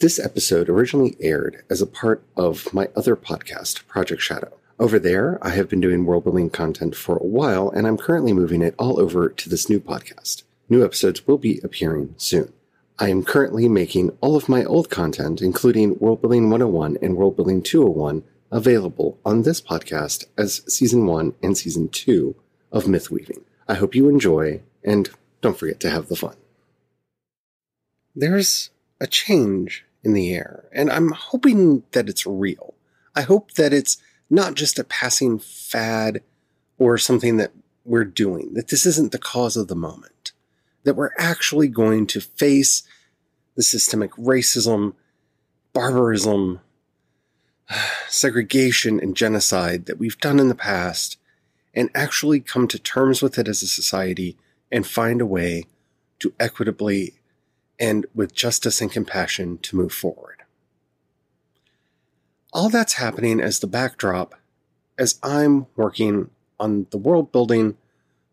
This episode originally aired as a part of my other podcast, Project Shadow. Over there, I have been doing world-building content for a while, and I'm currently moving it all over to this new podcast. New episodes will be appearing soon. I am currently making all of my old content, including Worldbuilding 101 and Worldbuilding 201, available on this podcast as Season 1 and Season 2 of Mythweaving. I hope you enjoy, and don't forget to have the fun. There's a change in the air, and I'm hoping that it's real. I hope that it's not just a passing fad or something that we're doing, that this isn't the cause of the moment, that we're actually going to face the systemic racism, barbarism, segregation, and genocide that we've done in the past and actually come to terms with it as a society and find a way to equitably and with justice and compassion to move forward. All that's happening as the backdrop as I'm working on the world building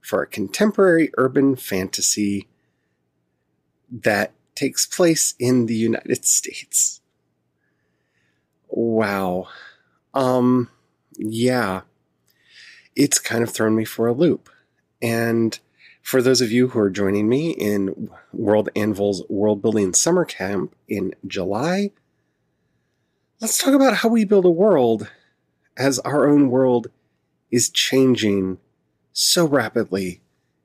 for a contemporary urban fantasy that takes place in the United States. Wow. Yeah. It's kind of thrown me for a loop. And for those of you who are joining me in World Anvil's World Building Summer Camp in July, let's talk about how we build a world as our own world is changing so rapidly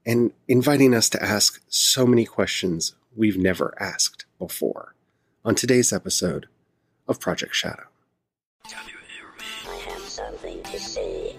and inviting us to ask so many questions we've never asked before on today's episode of Project Shadow. Can you hear me? I have something to say.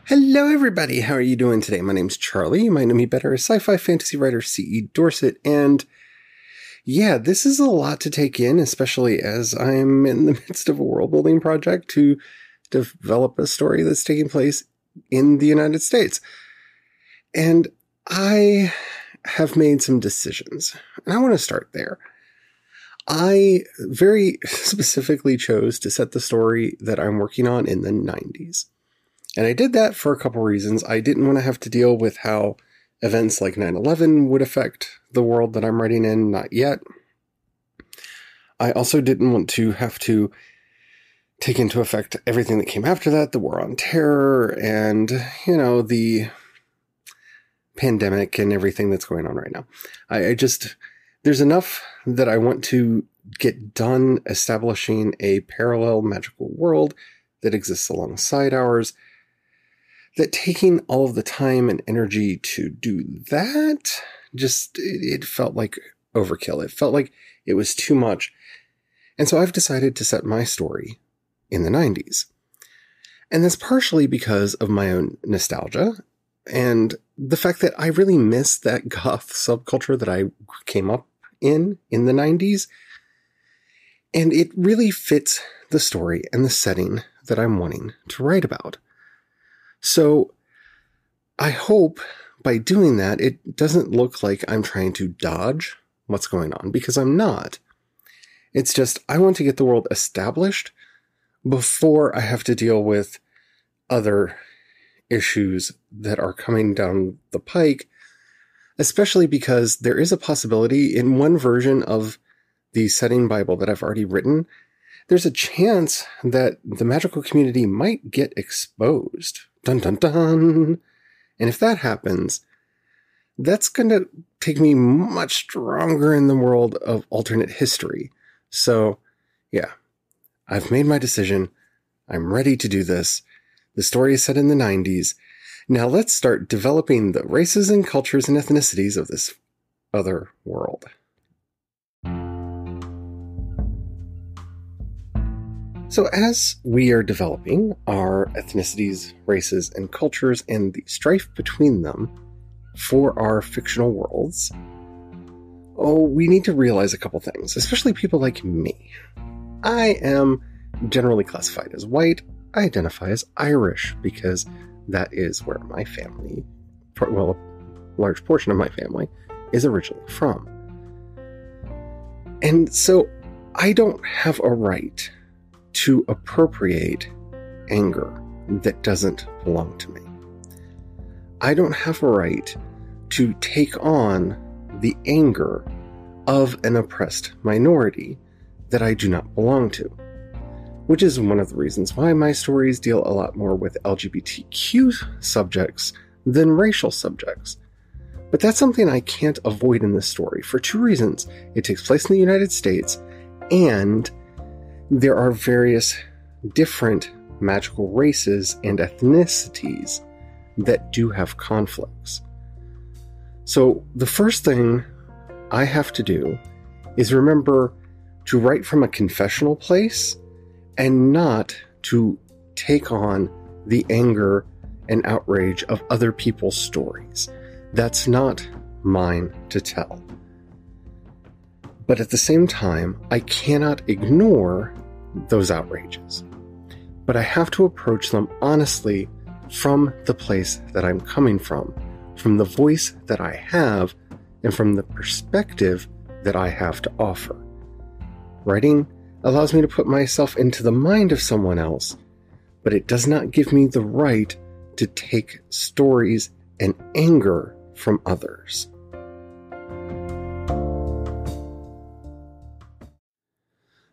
Hello everybody, how are you doing today? My name's Charlie, you might know me better as sci-fi fantasy writer C.E. Dorset, and yeah, this is a lot to take in, especially as I'm in the midst of a world building project to develop a story that's taking place in the United States. And I have made some decisions, and I want to start there. I very specifically chose to set the story that I'm working on in the 90s. And I did that for a couple reasons. I didn't want to have to deal with how events like 9/11 would affect the world that I'm writing in, not yet. I also didn't want to have to take into effect everything that came after that, the war on terror and, the pandemic and everything that's going on right now. There's enough that I want to get done establishing a parallel magical world that exists alongside ours, that taking all of the time and energy to do that, it felt like overkill. It felt like it was too much. And so I've decided to set my story in the 90s. And that's partially because of my own nostalgia and the fact that I really miss that goth subculture that I came up in the 90s. And it really fits the story and the setting that I'm wanting to write about. So I hope by doing that, it doesn't look like I'm trying to dodge what's going on, because I'm not. It's just, I want to get the world established before I have to deal with other issues that are coming down the pike, especially because there is a possibility in one version of the setting Bible that I've already written, there's a chance that the magical community might get exposed. Dun, dun, dun. And if that happens, that's going to take me much stronger in the world of alternate history. So, yeah, I've made my decision. I'm ready to do this. The story is set in the 90s. Now let's start developing the races and cultures and ethnicities of this other world. So as we are developing our ethnicities, races, and cultures and the strife between them for our fictional worlds, we need to realize a couple things, especially people like me. I am generally classified as white. I identify as Irish because that is where my family, large portion of my family is originally from. And so I don't have a right to appropriate anger that doesn't belong to me. I don't have a right to take on the anger of an oppressed minority that I do not belong to, which is one of the reasons why my stories deal a lot more with LGBTQ subjects than racial subjects. But that's something I can't avoid in this story for two reasons. It takes place in the United States, and there are various different magical races and ethnicities that do have conflicts. So the first thing I have to do is remember to write from a confessional place and not to take on the anger and outrage of other people's stories. That's not mine to tell. But at the same time, I cannot ignore those outrages. But I have to approach them honestly from the place that I'm coming from the voice that I have, and from the perspective that I have to offer. Writing allows me to put myself into the mind of someone else, but it does not give me the right to take stories and anger from others.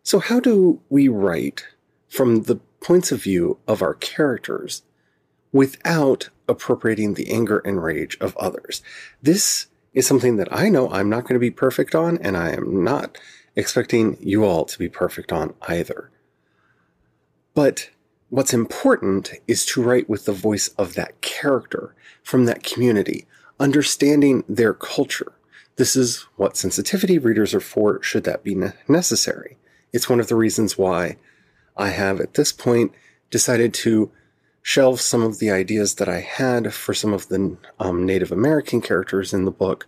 So how do we write from the points of view of our characters without appropriating the anger and rage of others? This is something that I know I'm not going to be perfect on, and I am not expecting you all to be perfect on either. But what's important is to write with the voice of that character, from that community, understanding their culture. This is what sensitivity readers are for, should that be necessary. It's one of the reasons why I have, at this point, decided to shelve some of the ideas that I had for some of the Native American characters in the book,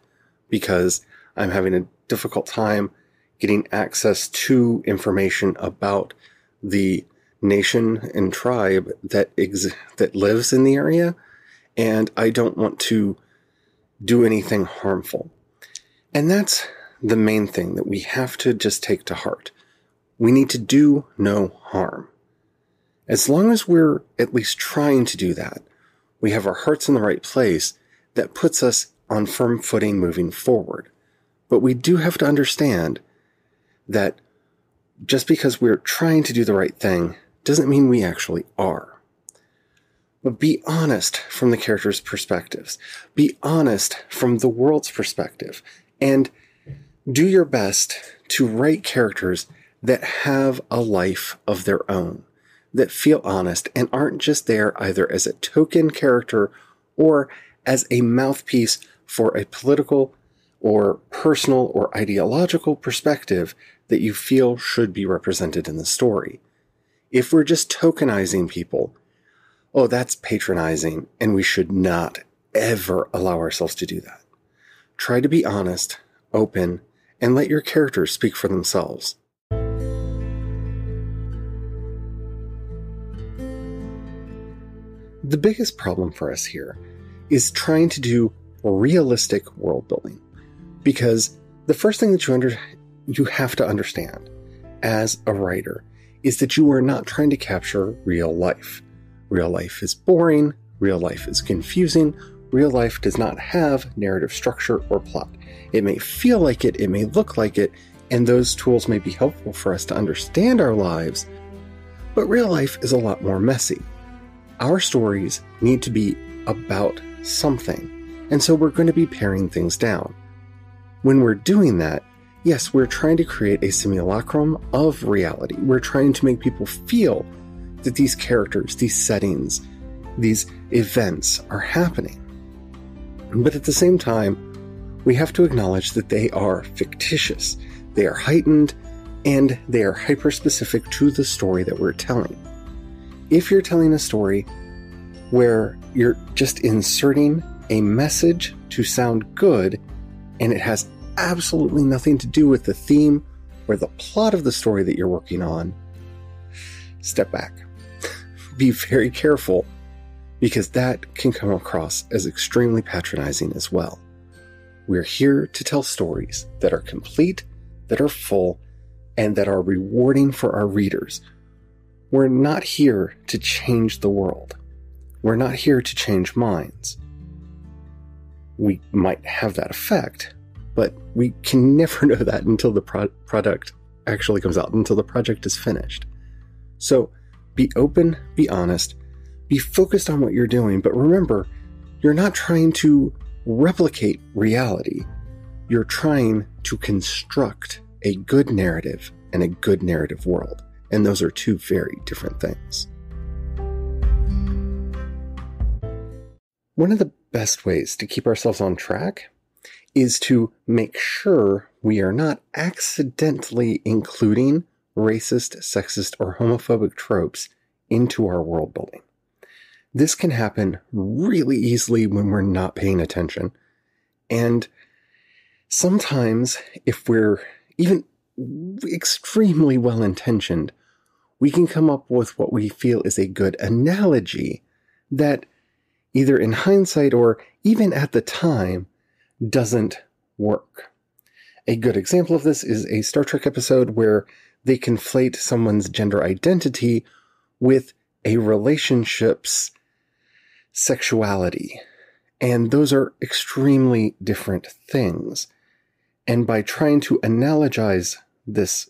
because I'm having a difficult time getting access to information about the nation and tribe that lives in the area, and I don't want to do anything harmful. And that's the main thing that we have to just take to heart. We need to do no harm. As long as we're at least trying to do that, we have our hearts in the right place, that puts us on firm footing moving forward. But we do have to understand that just because we're trying to do the right thing doesn't mean we actually are. But be honest from the characters' perspectives. Be honest from the world's perspective. And do your best to write characters that have a life of their own, that feel honest and aren't just there either as a token character or as a mouthpiece for a political or personal or ideological perspective that you feel should be represented in the story. If we're just tokenizing people, oh, that's patronizing, and we should not ever allow ourselves to do that. Try to be honest, open, and let your characters speak for themselves. The biggest problem for us here is trying to do realistic world building, because the first thing that you have to understand as a writer is that you are not trying to capture real life. Real life is boring, real life is confusing, real life does not have narrative structure or plot. It may feel like it, it may look like it, and those tools may be helpful for us to understand our lives, but real life is a lot more messy. Our stories need to be about something, and so we're going to be paring things down. When we're doing that, yes, we're trying to create a simulacrum of reality. We're trying to make people feel that these characters, these settings, these events are happening. But at the same time, we have to acknowledge that they are fictitious, they are heightened, and they are hyper-specific to the story that we're telling. If you're telling a story where you're just inserting a message to sound good, and it has absolutely nothing to do with the theme or the plot of the story that you're working on, step back. Be very careful, because that can come across as extremely patronizing as well. We're here to tell stories that are complete, that are full, and that are rewarding for our readers. We're not here to change the world. We're not here to change minds. We might have that effect, but we can never know that until the product actually comes out, until the project is finished. So be open, be honest, be focused on what you're doing, but remember, you're not trying to replicate reality. You're trying to construct a good narrative and a good narrative world. And those are two very different things. One of the best ways to keep ourselves on track is to make sure we are not accidentally including racist, sexist, or homophobic tropes into our world building. This can happen really easily when we're not paying attention. And sometimes, if we're even extremely well-intentioned, we can come up with what we feel is a good analogy that either in hindsight or even at the time doesn't work. A good example of this is a Star Trek episode where they conflate someone's gender identity with a relationship's sexuality. And those are extremely different things. And by trying to analogize this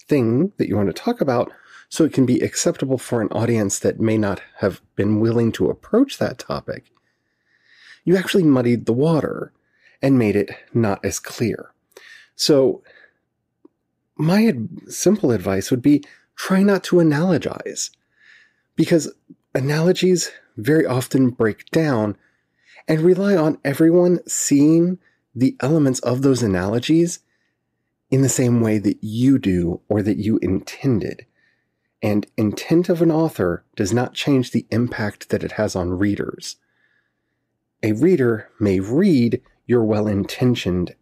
thing that you want to talk about so it can be acceptable for an audience that may not have been willing to approach that topic, you actually muddied the water and made it not as clear. So my simple advice would be try not to analogize, because analogies very often break down and rely on everyone seeing the elements of those analogies in the same way that you do or that you intended. And intent of an author does not change the impact that it has on readers. A reader may read your well-intentioned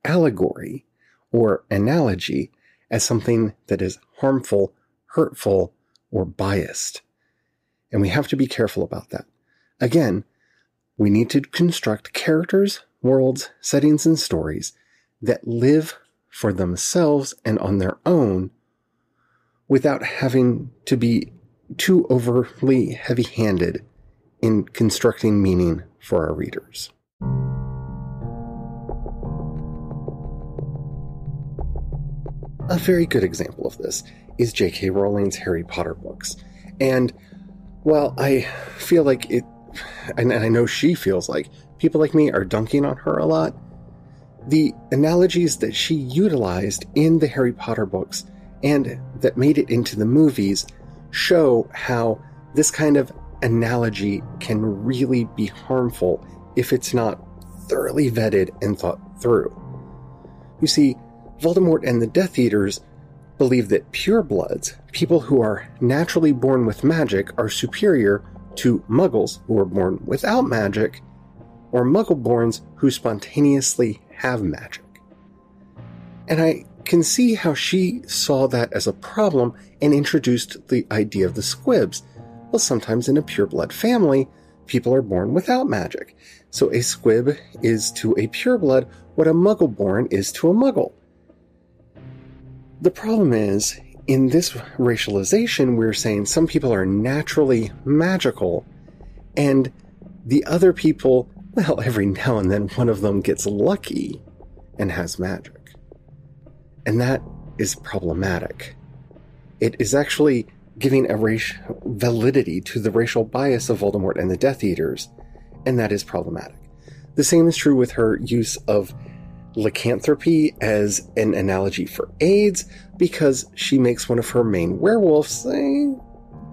allegory or analogy as something that is harmful, hurtful, or biased. And we have to be careful about that. Again, we need to construct characters, worlds, settings, and stories that live for themselves and on their own without having to be too overly heavy-handed in constructing meaning for our readers. A very good example of this is J.K. Rowling's Harry Potter books. And while I feel like it, and I know she feels like, people like me are dunking on her a lot, the analogies that she utilized in the Harry Potter books and that made it into the movies show how this kind of analogy can really be harmful if it's not thoroughly vetted and thought through. You see, Voldemort and the Death Eaters believe that purebloods, people who are naturally born with magic, are superior to muggles who are born without magic, or muggleborns who spontaneously have magic. And I can see how she saw that as a problem and introduced the idea of the squibs. Well, sometimes in a pureblood family, people are born without magic. So a squib is to a pureblood what a muggleborn is to a muggle. The problem is, in this racialization, we're saying some people are naturally magical, and the other people, well, every now and then one of them gets lucky and has magic. And that is problematic. It is actually giving a validity to the racial bias of Voldemort and the Death Eaters, and that is problematic. The same is true with her use of lycanthropy as an analogy for AIDS, because she makes one of her main werewolves a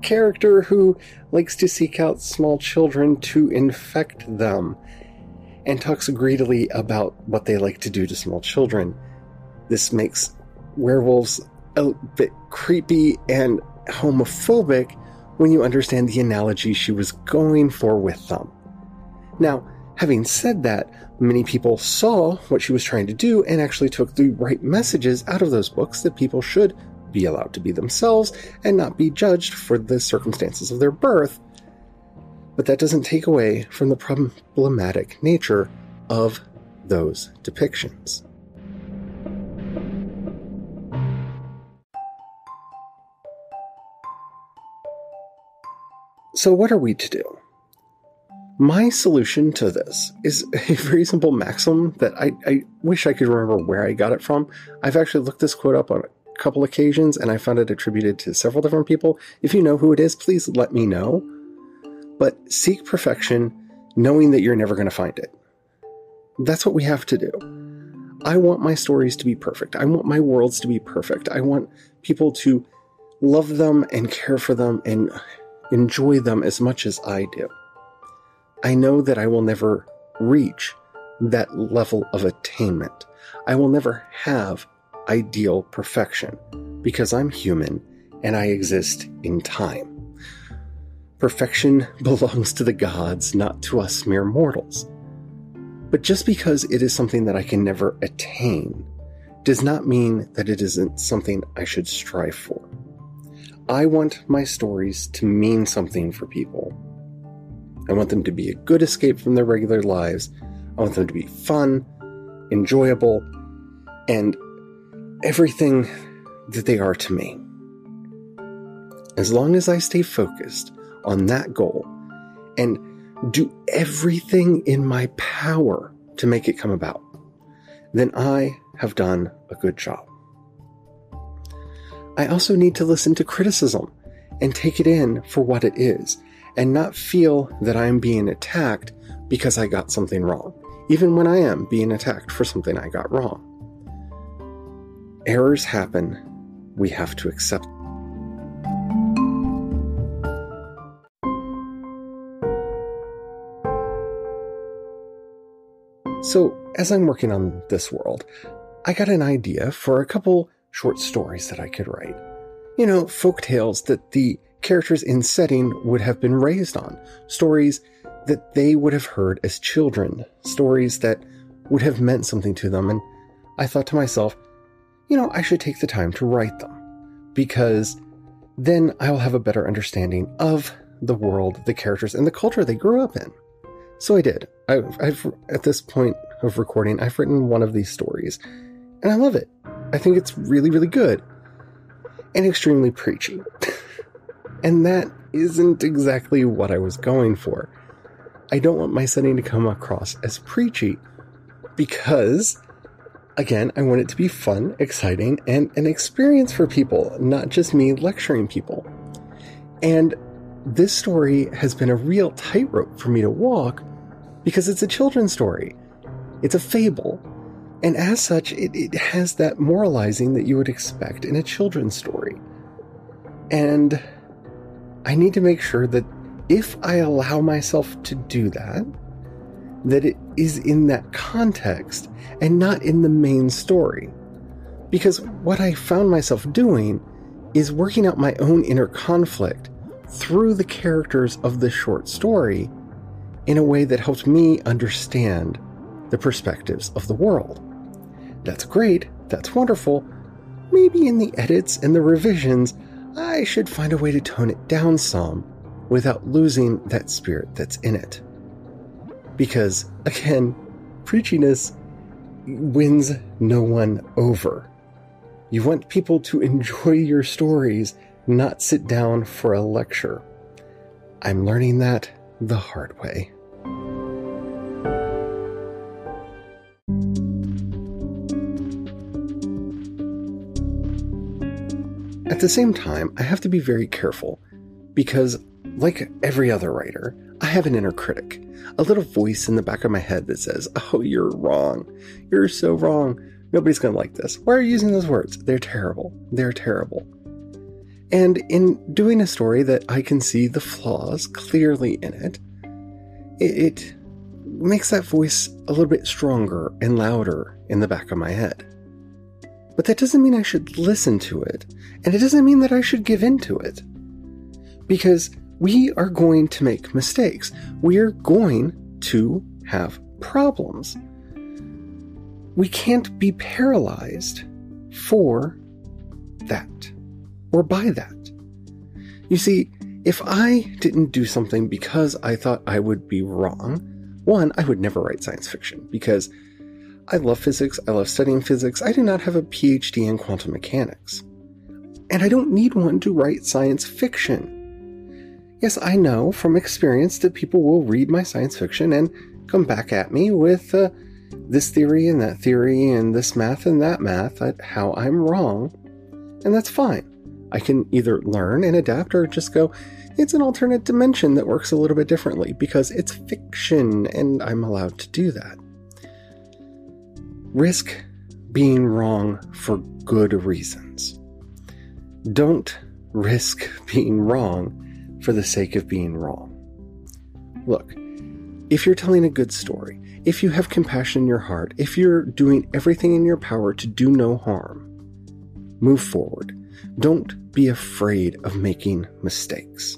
character who likes to seek out small children to infect them, and talks greedily about what they like to do to small children. This makes werewolves a bit creepy and homophobic when you understand the analogy she was going for with them. Now, having said that, many people saw what she was trying to do and actually took the right messages out of those books, that people should be allowed to be themselves and not be judged for the circumstances of their birth. But that doesn't take away from the problematic nature of those depictions. So what are we to do? My solution to this is a very simple maxim that I wish I could remember where I got it from. I've actually looked this quote up on a couple occasions, and I found it attributed to several different people. If you know who it is, please let me know. But seek perfection, knowing that you're never going to find it. That's what we have to do. I want my stories to be perfect. I want my worlds to be perfect. I want people to love them and care for them and enjoy them as much as I do. I know that I will never reach that level of attainment. I will never have ideal perfection because I'm human and I exist in time. Perfection belongs to the gods, not to us mere mortals. But just because it is something that I can never attain does not mean that it isn't something I should strive for. I want my stories to mean something for people. I want them to be a good escape from their regular lives. I want them to be fun, enjoyable, and everything that they are to me. As long as I stay focused on that goal and do everything in my power to make it come about, then I have done a good job. I also need to listen to criticism and take it in for what it is, and not feel that I'm being attacked because I got something wrong, even when I am being attacked for something I got wrong. Errors happen. We have to accept. So, as I'm working on this world, I got an idea for a couple short stories that I could write. You know, folk tales that the characters in setting would have been raised on, stories that they would have heard as children, stories that would have meant something to them. And I thought to myself, you know, I should take the time to write them, because then I will have a better understanding of the world, the characters, and the culture they grew up in. So I did. I've at this point of recording, I've written one of these stories, and I love it. I think it's really, really good and extremely preachy. And that isn't exactly what I was going for. I don't want my setting to come across as preachy because, again, I want it to be fun, exciting, and an experience for people, not just me lecturing people. And this story has been a real tightrope for me to walk because it's a children's story. It's a fable. And as such, it has that moralizing that you would expect in a children's story. And I need to make sure that if I allow myself to do that, that it is in that context and not in the main story. Because what I found myself doing is working out my own inner conflict through the characters of the short story in a way that helped me understand the perspectives of the world. That's great, that's wonderful. Maybe in the edits and the revisions, I should find a way to tone it down some without losing that spirit that's in it. Because, again, preachiness wins no one over. You want people to enjoy your stories, not sit down for a lecture. I'm learning that the hard way. At the same time, I have to be very careful because, like every other writer, I have an inner critic, a little voice in the back of my head that says, "Oh, you're wrong. You're so wrong. Nobody's going to like this. Why are you using those words? They're terrible. They're terrible." And in doing a story that I can see the flaws clearly in it, it makes that voice a little bit stronger and louder in the back of my head. But that doesn't mean I should listen to it, and it doesn't mean that I should give in to it. Because we are going to make mistakes. We are going to have problems. We can't be paralyzed for that, or by that. You see, if I didn't do something because I thought I would be wrong, one, I would never write science fiction, because I love physics. I love studying physics. I do not have a PhD in quantum mechanics. And I don't need one to write science fiction. Yes, I know from experience that people will read my science fiction and come back at me with this theory and that theory and this math and that math at how I'm wrong. And that's fine. I can either learn and adapt or just go, it's an alternate dimension that works a little bit differently because it's fiction and I'm allowed to do that. Risk being wrong for good reasons. Don't risk being wrong for the sake of being wrong. Look, if you're telling a good story, if you have compassion in your heart, if you're doing everything in your power to do no harm, move forward. Don't be afraid of making mistakes.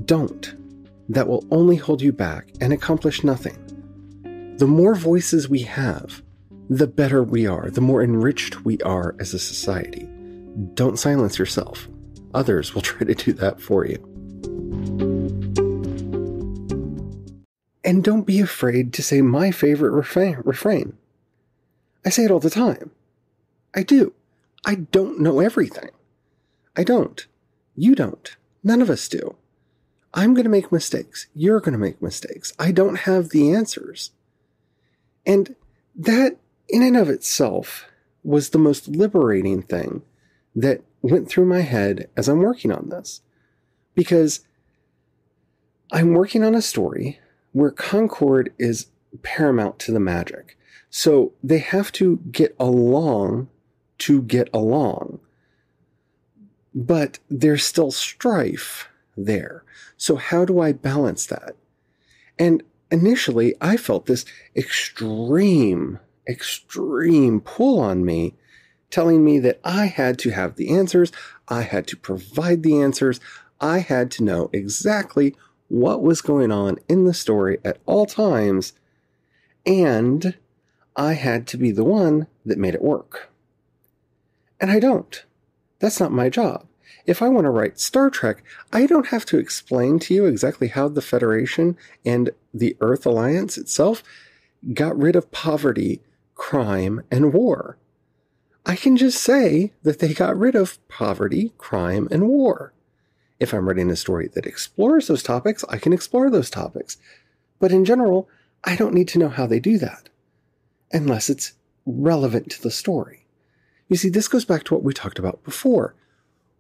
Don't. That will only hold you back and accomplish nothing. The more voices we have, the better we are, the more enriched we are as a society. Don't silence yourself. Others will try to do that for you. And don't be afraid to say my favorite refrain. I say it all the time. I do. I don't know everything. I don't. You don't. None of us do. I'm going to make mistakes. You're going to make mistakes. I don't have the answers. And that, in and of itself, was the most liberating thing that went through my head as I'm working on this. Because I'm working on a story where concord is paramount to the magic. So they have to get along to get along. But there's still strife there. So how do I balance that? And initially, I felt this extreme pull on me, telling me that I had to have the answers, I had to provide the answers, I had to know exactly what was going on in the story at all times, and I had to be the one that made it work. And I don't. That's not my job. If I want to write Star Trek, I don't have to explain to you exactly how the Federation and the Earth Alliance itself got rid of poverty, crime, and war. I can just say that they got rid of poverty, crime, and war. If I'm writing a story that explores those topics, I can explore those topics. But in general, I don't need to know how they do that, unless it's relevant to the story. You see, this goes back to what we talked about before.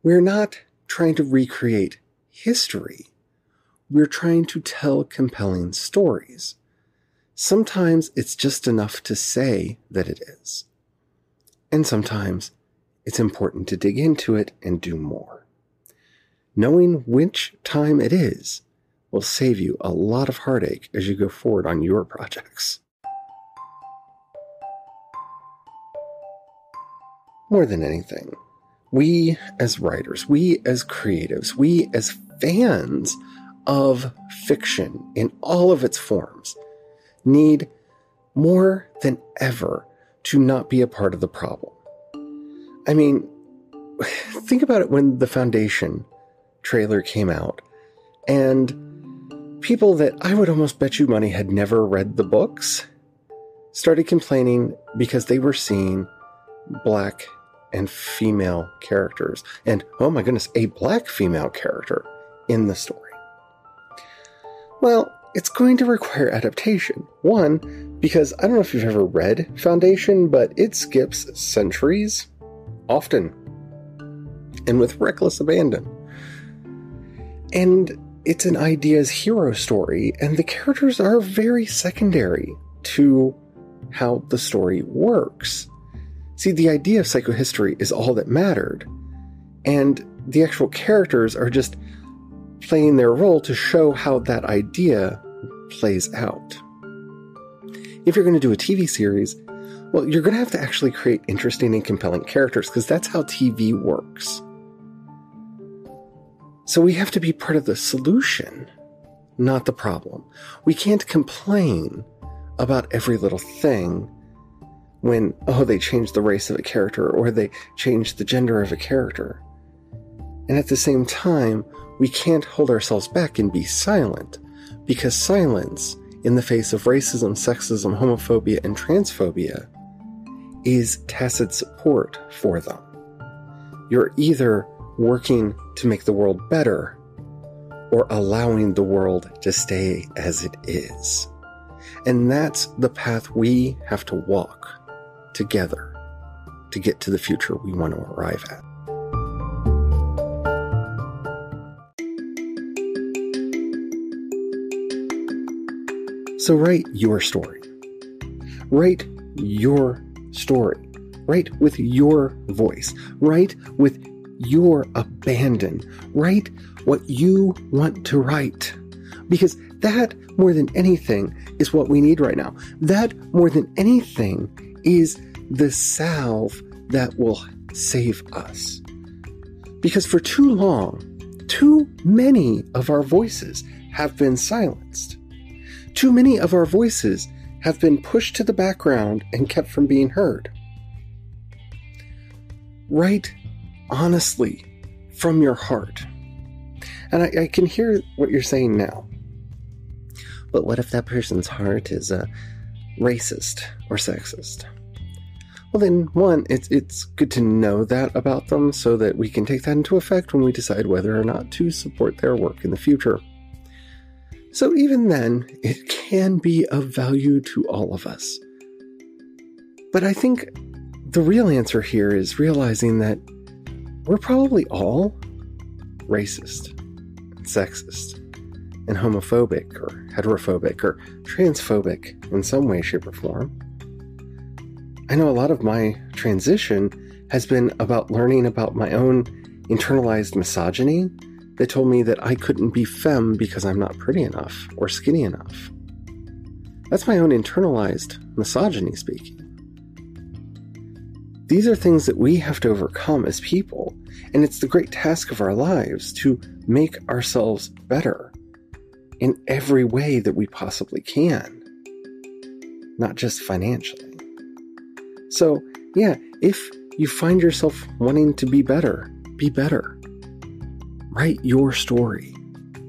We're not trying to recreate history. We're trying to tell compelling stories. Sometimes it's just enough to say that it is. And sometimes it's important to dig into it and do more. Knowing which time it is will save you a lot of heartache as you go forward on your projects. More than anything, we as writers, we as creatives, we as fans of fiction in all of its forms need more than ever to not be a part of the problem. I mean, think about it when the Foundation trailer came out, and people that I would almost bet you money had never read the books started complaining because they were seeing black and female characters, and oh my goodness, a black female character in the story. Well, it's going to require adaptation. One, because I don't know if you've ever read Foundation, but it skips centuries, often, and with reckless abandon. And it's an ideas hero story, and the characters are very secondary to how the story works. See, the idea of psychohistory is all that mattered, and the actual characters are just playing their role to show how that idea plays out. If you're going to do a TV series, well, you're going to have to actually create interesting and compelling characters, because that's how TV works. So we have to be part of the solution, not the problem. We can't complain about every little thing when, oh, they changed the race of a character or they changed the gender of a character. And at the same time, we can't hold ourselves back and be silent, because silence in the face of racism, sexism, homophobia, and transphobia is tacit support for them. You're either working to make the world better or allowing the world to stay as it is. And that's the path we have to walk together to get to the future we want to arrive at. So write your story. Write your story. Write with your voice. Write with your abandon. Write what you want to write. Because that, more than anything, is what we need right now. That, more than anything, is the salve that will save us. Because for too long, too many of our voices have been silenced. Too many of our voices have been pushed to the background and kept from being heard. Write honestly from your heart. And I can hear what you're saying now. But what if that person's heart is racist or sexist? Well, then, one, it's good to know that about them so that we can take that into effect when we decide whether or not to support their work in the future. So even then, it can be of value to all of us. But I think the real answer here is realizing that we're probably all racist, and sexist, and homophobic, or heterophobic, or transphobic in some way, shape, or form. I know a lot of my transition has been about learning about my own internalized misogyny that told me that I couldn't be femme because I'm not pretty enough or skinny enough. That's my own internalized misogyny speaking. These are things that we have to overcome as people, and it's the great task of our lives to make ourselves better in every way that we possibly can, not just financially. So, yeah, if you find yourself wanting to be better, be better. Write your story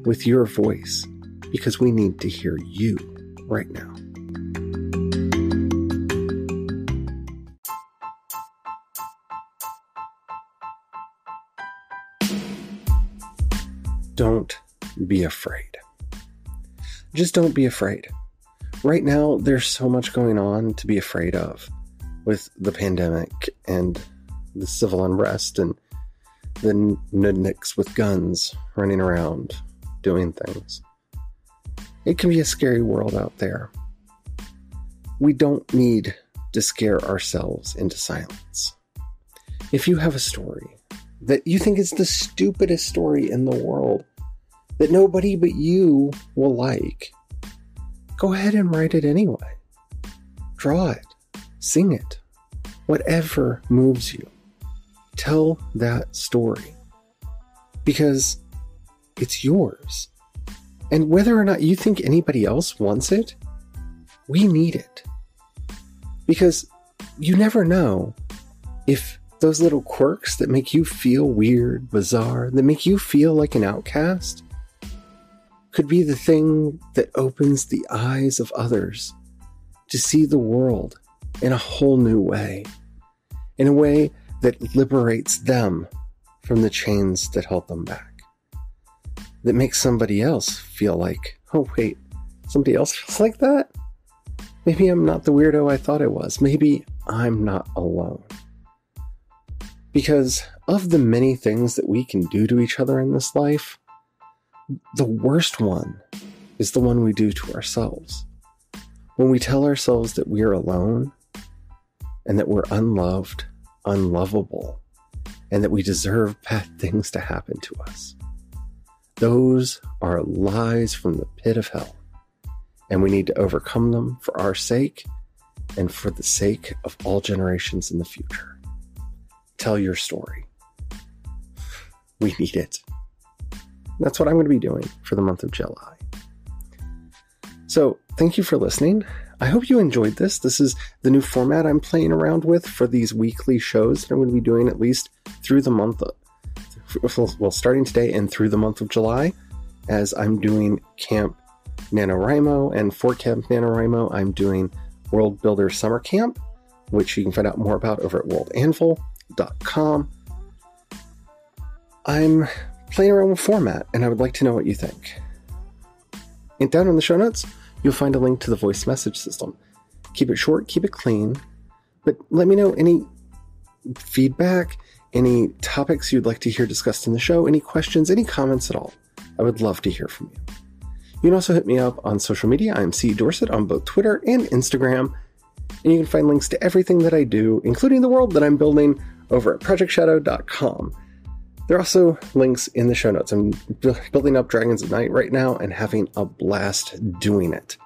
with your voice, because we need to hear you right now. Don't be afraid. Just don't be afraid. Right now, there's so much going on to be afraid of with the pandemic and the civil unrest and the nudniks with guns running around doing things. It can be a scary world out there. We don't need to scare ourselves into silence. If you have a story that you think is the stupidest story in the world, that nobody but you will like, go ahead and write it anyway. Draw it. Sing it. Whatever moves you. Tell that story. Because it's yours. And whether or not you think anybody else wants it, we need it. Because you never know if those little quirks that make you feel weird, bizarre, that make you feel like an outcast, could be the thing that opens the eyes of others to see the world in a whole new way. In a way that liberates them from the chains that hold them back. That makes somebody else feel like, oh wait, somebody else feels like that? Maybe I'm not the weirdo I thought I was. Maybe I'm not alone. Because of the many things that we can do to each other in this life, the worst one is the one we do to ourselves. When we tell ourselves that we're alone, and that we're unloved, unlovable, and that we deserve bad things to happen to us. Those are lies from the pit of hell, and we need to overcome them for our sake and for the sake of all generations in the future. Tell your story. We need it. That's what I'm going to be doing for the month of July. So, thank you for listening. I hope you enjoyed this. This is the new format I'm playing around with for these weekly shows that I'm going to be doing at least through the month of, well, starting today and through the month of July, as I'm doing camp NaNoWriMo and for Camp NaNoWriMo, I'm doing World Builder Summer Camp, which you can find out more about over at worldanvil.com. I'm playing around with format, and I would like to know what you think. And down in the show notes, you'll find a link to the voice message system. Keep it short, keep it clean, but let me know any feedback, any topics you'd like to hear discussed in the show, any questions, any comments at all. I would love to hear from you. You can also hit me up on social media. I'm C. Dorset on both Twitter and Instagram, and you can find links to everything that I do, including the world that I'm building, over at projectshadow.com. There are also links in the show notes. I'm building up Dragons at Night right now and having a blast doing it.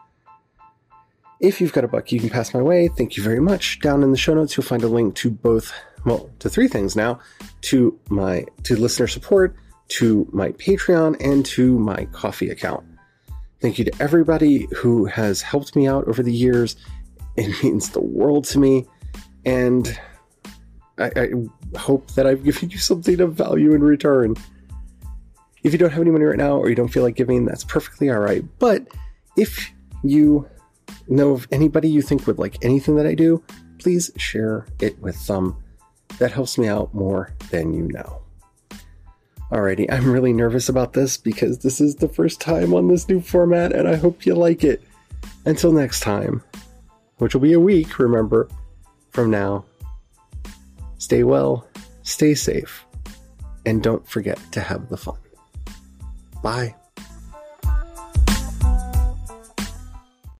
If you've got a buck you can pass my way, thank you very much. Down in the show notes, you'll find a link to both, well, to three things now, to listener support, to my Patreon, and to my Ko-fi account. Thank you to everybody who has helped me out over the years. It means the world to me, and I hope that I've given you something of value in return. If you don't have any money right now, or you don't feel like giving, that's perfectly all right. But if you know of anybody you think would like anything that I do, please share it with them. That helps me out more than you know. Alrighty, I'm really nervous about this because this is the first time on this new format, and I hope you like it. Until next time, which will be a week, remember, from now. Stay well, stay safe, and don't forget to have the fun. Bye.